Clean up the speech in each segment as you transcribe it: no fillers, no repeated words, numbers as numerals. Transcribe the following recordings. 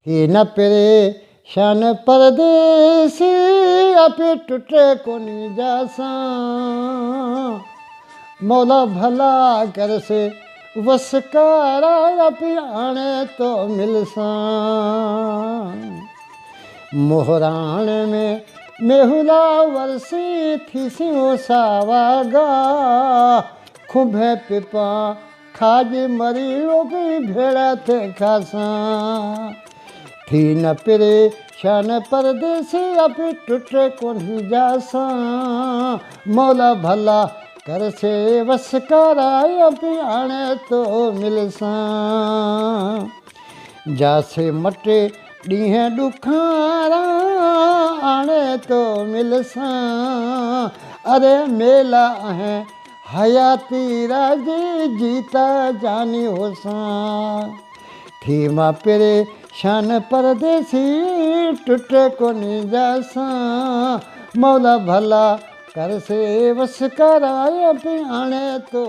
थी न परेशान परदेसी अपि टुटे कोनी जासा मौला भला कर से वसकारा अपि आणे तो मिलसा मोहराण में मेहुला वरसी थी सिंह सावागा खुभे पिपा खाज मरी भी भेड़ा थे खासा थी न परेशान परदेसी अपि टुटे कोनी जासा मौला भला कर से वस कराय अपि आणे तो मिलसा जासे मटे ॾींहं ॾुखारा आणे तो मिलसा अरे मेला है हयाती राजी जीता जानी होसा थी मां परेशान परदेसी टुटे कोनी जासा मौला भला कर से वस कराय अपि आणे तो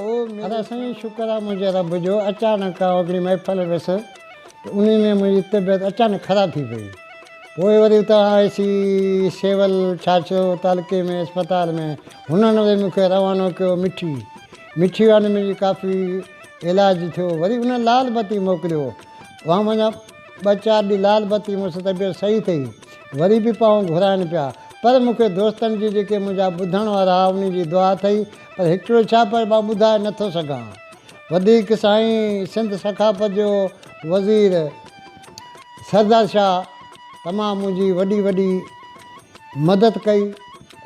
अरे साईं शुक्र आहे मुंहिंजे रब जो अचानक हिकिड़ी महफ़िल वियसि त उन में मुंहिंजी तबियत अचानक ख़राबु थी पई पोइ वरी उतां आईसी सेवल छाछो तालके में अस्पताल में हुननि वरी मूंखे रवानो कयो मिठी वारे मुंहिंजी काफ़ी इलाजु थियो वरी उन लाल बत्ती मोकिलियो वहाँ वञा 2-4 ॾींहं लाल बत्ती मूंसां तबियत सही अथई वरी बि पाऊं घुराइनि पिया पर मूंखे दोस्तनि जी जेके मुंहिंजा ॿुधण वारा उन जी दुआ अथई पर हिकिड़ो छा पर मां ॿुधाए नथो सघां वधीक साईं सिंध सखाफ़त जो वज़ीर सरदार शाह तमामु मुंहिंजी वॾी मदद कई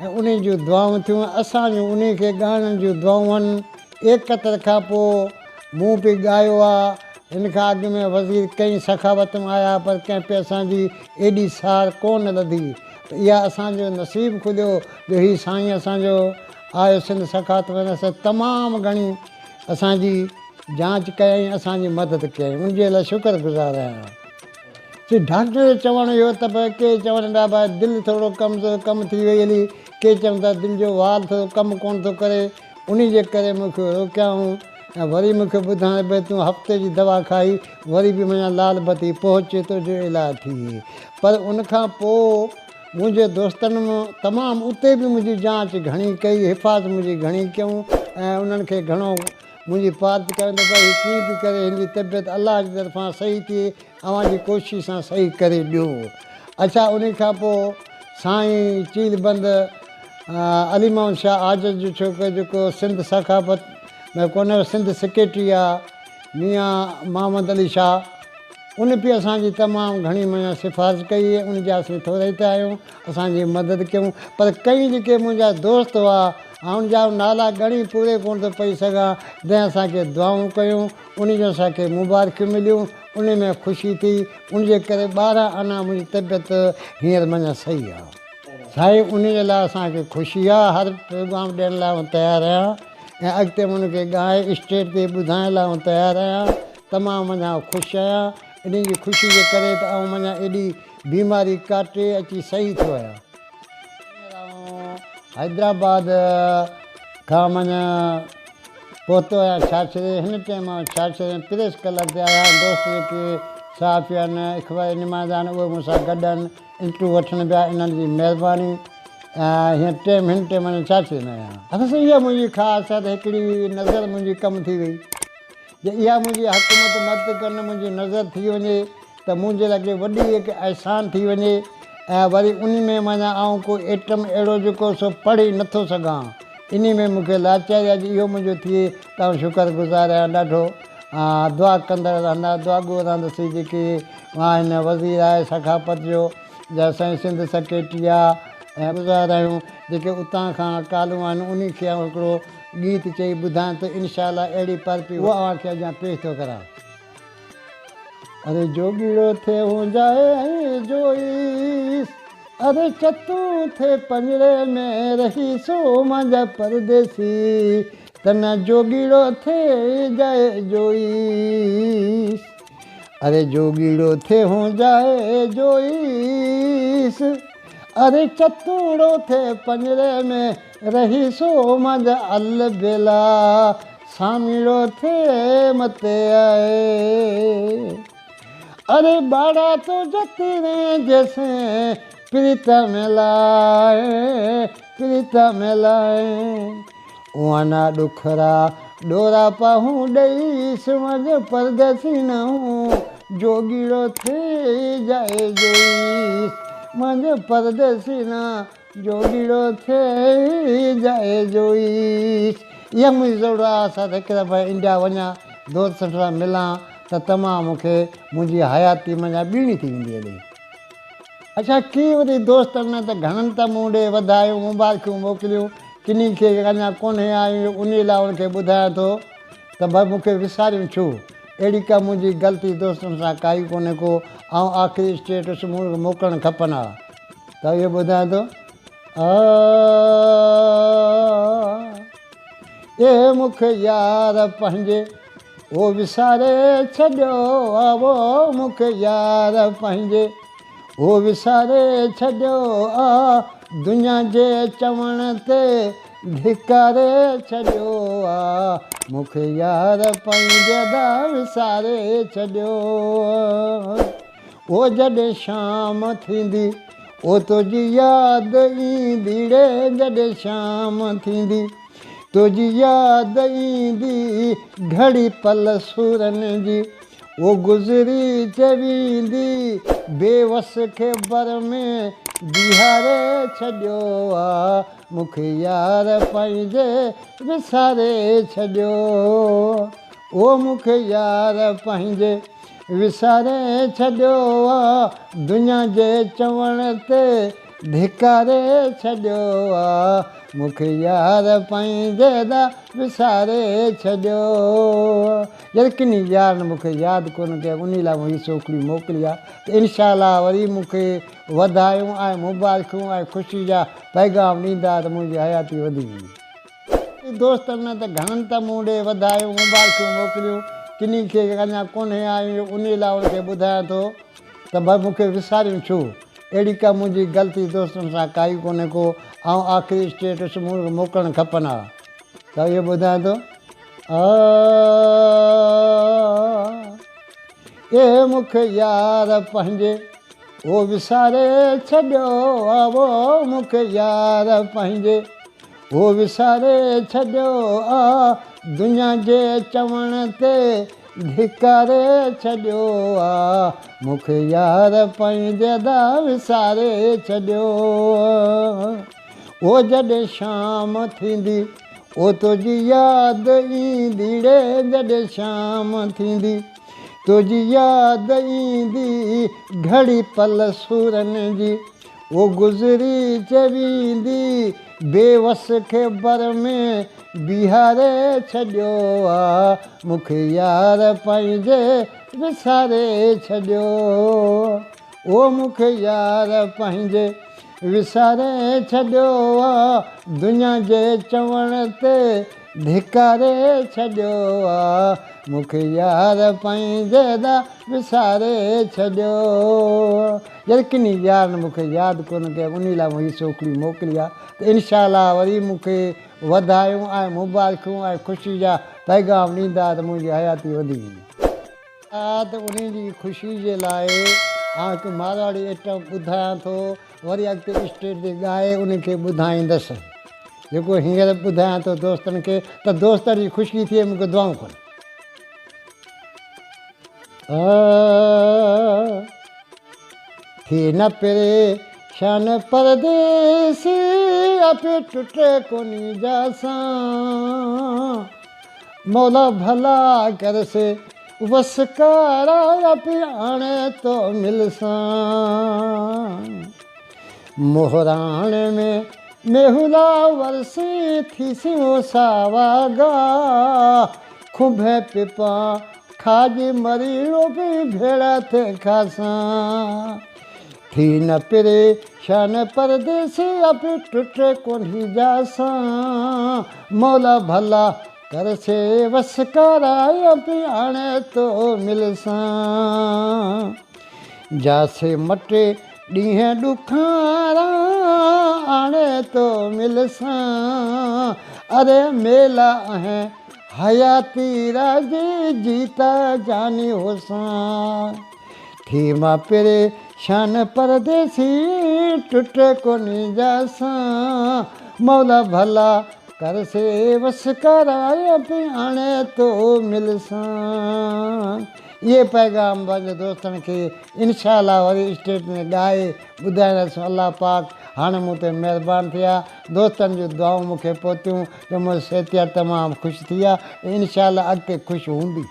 ऐं उन जूं दुआऊं थियूं असांजूं उन खे ॻाइण जूं दुआऊं आहिनि एकत्र खां पोइ मूं बि ॻायो आहे हिन खां अॻु में वज़ीर कई सखावत में आया पर कंहिं पे असांजी एॾी सार कोन लधी त इहा असांजो नसीबु खुलियो जो हीउ साईं असांजो आयो सिंध सखावत में असां तमामु घणी असांजी जांच कयईं असांजी मदद कयईं उनजे लाइ शुक्रगुज़ार आहियां चई डॉक्टर जो चवणु इहो त भई के चवनि पिया भई दिलि थोरो कमु थी वई हली के चवनि था दिलि जो वाल थोरो कमु कोन थो करे उन जे करे मूंखे रोकियाऊं ऐं वरी मूंखे ॿुधाइण भई तूं हफ़्ते जी दवा खाई वरी बि मुंहिंजा लाल बत्ती पहुचे थो जो इलाजु थी पर उनखां पोइ मुंहिंजे दोस्तनि में तमामु उते बि मुंहिंजी जांच घणी कई हिफ़ाज़त मुंहिंजी घणी कयूं ऐं उन्हनि खे घणो मुंहिंजी पार्ट कनि त भई कीअं बि करे हिन जी तबियत अलाह जी तरफ़ां सही थिए अव्हांजी कोशिशि सां सही करे ॾियो अच्छा उन खां पोइ साईं चीलबंद अली मोहम्मद शाह आज़द जो छोकिरो जेको सिंध सखाफ़त में कोन सिंध सेक्रेटरी आहे मियां मोहम्मद अली शाह उन बि असांजी तमामु घणी माना सिफ़ारिश कई उन जा असीं थोरे त आहियूं असांजी मदद कयूं पर कई जेके मुंहिंजा दोस्त हुआ उन जा नाला घणी पूरे कोन थो पई सघां जंहिं असांखे दुआऊं कयूं उन जो असांखे मुबारकियूं मिलियूं उन में ख़ुशी थी उन जे करे 12 आना मुंहिंजी तबियत हींअर माना सही आहे साईं उन जे लाइ असांखे ख़ुशी आहे हर प्रोग्राम ॾियण लाइ आउं तयारु आहियां ऐं अॻिते उनखे ॻाए स्टेज ते ॿुधाइण लाइ आउं तयारु आहियां तमामु माना ख़ुशि आहियां इन जी ख़ुशी जे करे त आउं माना एॾी बीमारी काटे अची सही थियो आहियां हैदराबाद खां माना पहुतो आहियां छाछरे हिन टाइम छाछरे प्रेस क्लब ते आया दोस्त जेके साफ़ी आहिनि इक़बाल निमाज़ आहिनि उहे मूंसां गॾु आहिनि इंटरव्यू वठण पिया इन्हनि जी महिरबानी ऐं हीअं टाइम हिन टाइम छाछरे में आहियां असां इहा मुंहिंजी ख़ासि आहे त हिकिड़ी नज़र मुंहिंजी कमु थी वई जे इहा मुंहिंजी हुकूमत मदद कनि मुंहिंजी नज़र थी वञे त मुंहिंजे लाइ वॾी हिकु अहसान थी वञे ऐं वरी उन में माना आउं को एटम अहिड़ो जेको सो पढ़ी नथो सघां इन में मूंखे लाचारी आहे इहो मुंहिंजो थिए त आउं शुक्रगुज़ार आहियां ॾाढो दुआ कंदड़ रहंदा दुआ गो रहंदासीं जेके हिन वज़ीर आहे सखाफ़त जो या असांजी सिंध सेक्रेटरी आहे ऐं गुज़ार आहियूं जेके उतां खां कालूं आहिनि उन खे आउं हिकिड़ो गीत चई ॿुधायां त इनशा अहिड़ी परपी उहा अव्हांखे अॻियां पेश थो करां अरे जोगीड़ो थे हो जाए जोईस अरे चतू थे पंजरे में रही सो मुंहिंजा परदेसी तना जोगीड़ो थे जाए जोईस अरे जोगीड़ो थे हो जाए जोईस अरे चतूड़ो थे पंजरे में रही सो मुंहिंजा अल बेला सामीड़ो थे मते आए अरे बाड़ा तो जतरे जैसे प्रीतम लाए, प्रीतम लाए। उआना डुखरा डोरा पाहूं ॾेई समझ परदेसी न हूं, जोगीड़ो थी जाए जोईस मुंहिंजो परदेसी न, जोगीड़ो थी जाए जोईस। इहा मुंहिंजी ज़रूरत आहे। असां त हिकु दफ़ा इंडिया वञा, दोस्तनि सां मिलां त तमामु मूंखे मुंहिंजी हयाती मां ॿीणी थी वेंदी हले। अच्छा, कीअं वरी दोस्तनि में त घणनि त मूं ॾे वधायूं, मुबारकियूं मोकिलियूं, किनी खे अञा कोन्हे आयूं, उन लाइ उनखे ॿुधायां थो त भई मूंखे विसारियूं छो। अहिड़ी का मुंहिंजी ग़लती दोस्तनि सां काई कोन्हे को, ऐं आख़िरी स्टेटस मूंखे मोकिलणु खपनि हा, त इहो ॿुधायां थो। ए मूंखे यार पंहिंजे ओ विसारे छॾियो आ, वो मूंखे यार पंहिंजे ओ विसारे छॾियो आ, दुनिया जे चवण ते धिकारे छॾियो आ, मूंखे यार पंहिंजे दा विसारे छॾियो। ओ जॾहिं शाम थींदी ओ तुंहिंजी यादि ईंदी रे, जॾहिं शाम थींदी तुंहिंजी यादि ईंदी, घड़ी पल सुरनि जी ओ गुज़री चवींदी, बेवस खे बर में बिहारे छॾियो आ, मूंखे यार पंहिंजे विसारे छॾियो। ओ मूंखे यार पंहिंजे विसारे छॾियो आ, दुनिया जे चवण ते धिकारे छॾियो आ, मूंखे यार पंहिंजे दा विसारे छॾियो। यार किनी यार न मूंखे यादि कोन कयो, उन लाइ मुंहिंजी छोकिरी मोकिली आहे। त इनशा वरी मूंखे वधायूं ऐं मुबारकियूं ऐं ख़ुशी जा पैगाम ॾींदा त मुंहिंजी हयाती वधी वेंदी। दोस्तनि में त घणनि त मूं ॾे वधायूं, मुबारकियूं मोकिलियूं, किनी खे अञा कोन्हे आयूं, उन लाइ उनखे ॿुधायां थो त भई मूंखे विसारियूं छो। अहिड़ी का मुंहिंजी ग़लती दोस्तनि सां काई कोन्हे को, ऐं आख़िरी स्टेटस मूंखे मोकिलणु खपनि हा, त इहो ॿुधायां थो। ए मूंखे यार पंहिंजे ओ विसारे छॾियो आ, वो मूंखे यार पंहिंजे ओ विसारे छॾियो आ, दुनिया जे चवण ते धिकारे छॾियो आ, मूंखे यार पंहिंजे दा विसारे छॾियो। ओ जॾहिं शाम थींदी ओ तुंहिंजी यादि ईंदी रे, जॾहिं शाम थींदी तुंहिंजी यादि ईंदी, घड़ी पल सुरनि जी ओ गुज़री चवींदी, बेवस खे बर में बिहारे छॾियो आ, मूंखे यार पंहिंजे विसारे छॾियो। ओ मूंखे यार पंहिंजे विसारे छॾियो आ, दुनिया जे चवण ते धिकारे छॾियो आ, मूंखे यार पंहिंजे दा विसारे छॾियो। यार किनी यार न मूंखे यादि कोन कयो, उन लाइ मुंहिंजी छोकिरी मोकिली आहे। त इनशा वरी मूंखे वधायूं ऐं मुबारकियूं ऐं ख़ुशी जा पैगाम ॾींदा त मुंहिंजी हयाती वधी वेंदी। त उन जी ख़ुशी जे लाइ हिकु मारवाड़ी आइटम ॿुधायां थो, वरी अॻिते स्टेज ते ॻाए उनखे ॿुधाईंदसि, जेको हींअर ॿुधायां थो दोस्तनि खे, त दोस्तनि जी ख़ुशी थिए, मूंखे दुआऊं कनि। थी न परेशान परदेसी, अपे टुटे कोनी जासां, मौला भला कर से वस कारा पियाणे तो मिलसां, मोहराण में मेहुला वरसी थी सियो सावागा, खुंभे पिपा खाज मरीड़ो भी भेड़ा थे खासां। थी न परेशान परदेसी, अब टुटे कोन्ही जासां, मौला भला कर से वस कराया पियाणे तो मिलसां, जासे मटे ॾींहं ॾुखारा आणे तो मिलसां, अरे मेला है हयाती राजी जीता जानी होसां, थी मां परेशान परदेसी टुट कोनी जासां मौला भला कर से वस कराए हाणे तो मिलसां। इहे पैगाम पंहिंजे दोस्तनि खे इनशाला वरी स्टेज में ॻाए ॿुधाईंदासीं। अलाह पाक हाणे मूं ते महिरबानी थिया, दोस्तनि जूं दुआऊं मूंखे पहुतियूं जो मुंहिंजी सिहत तमामु ख़ुशि थी आहे ऐं इनशाला अॻिते ख़ुशि हूंदी।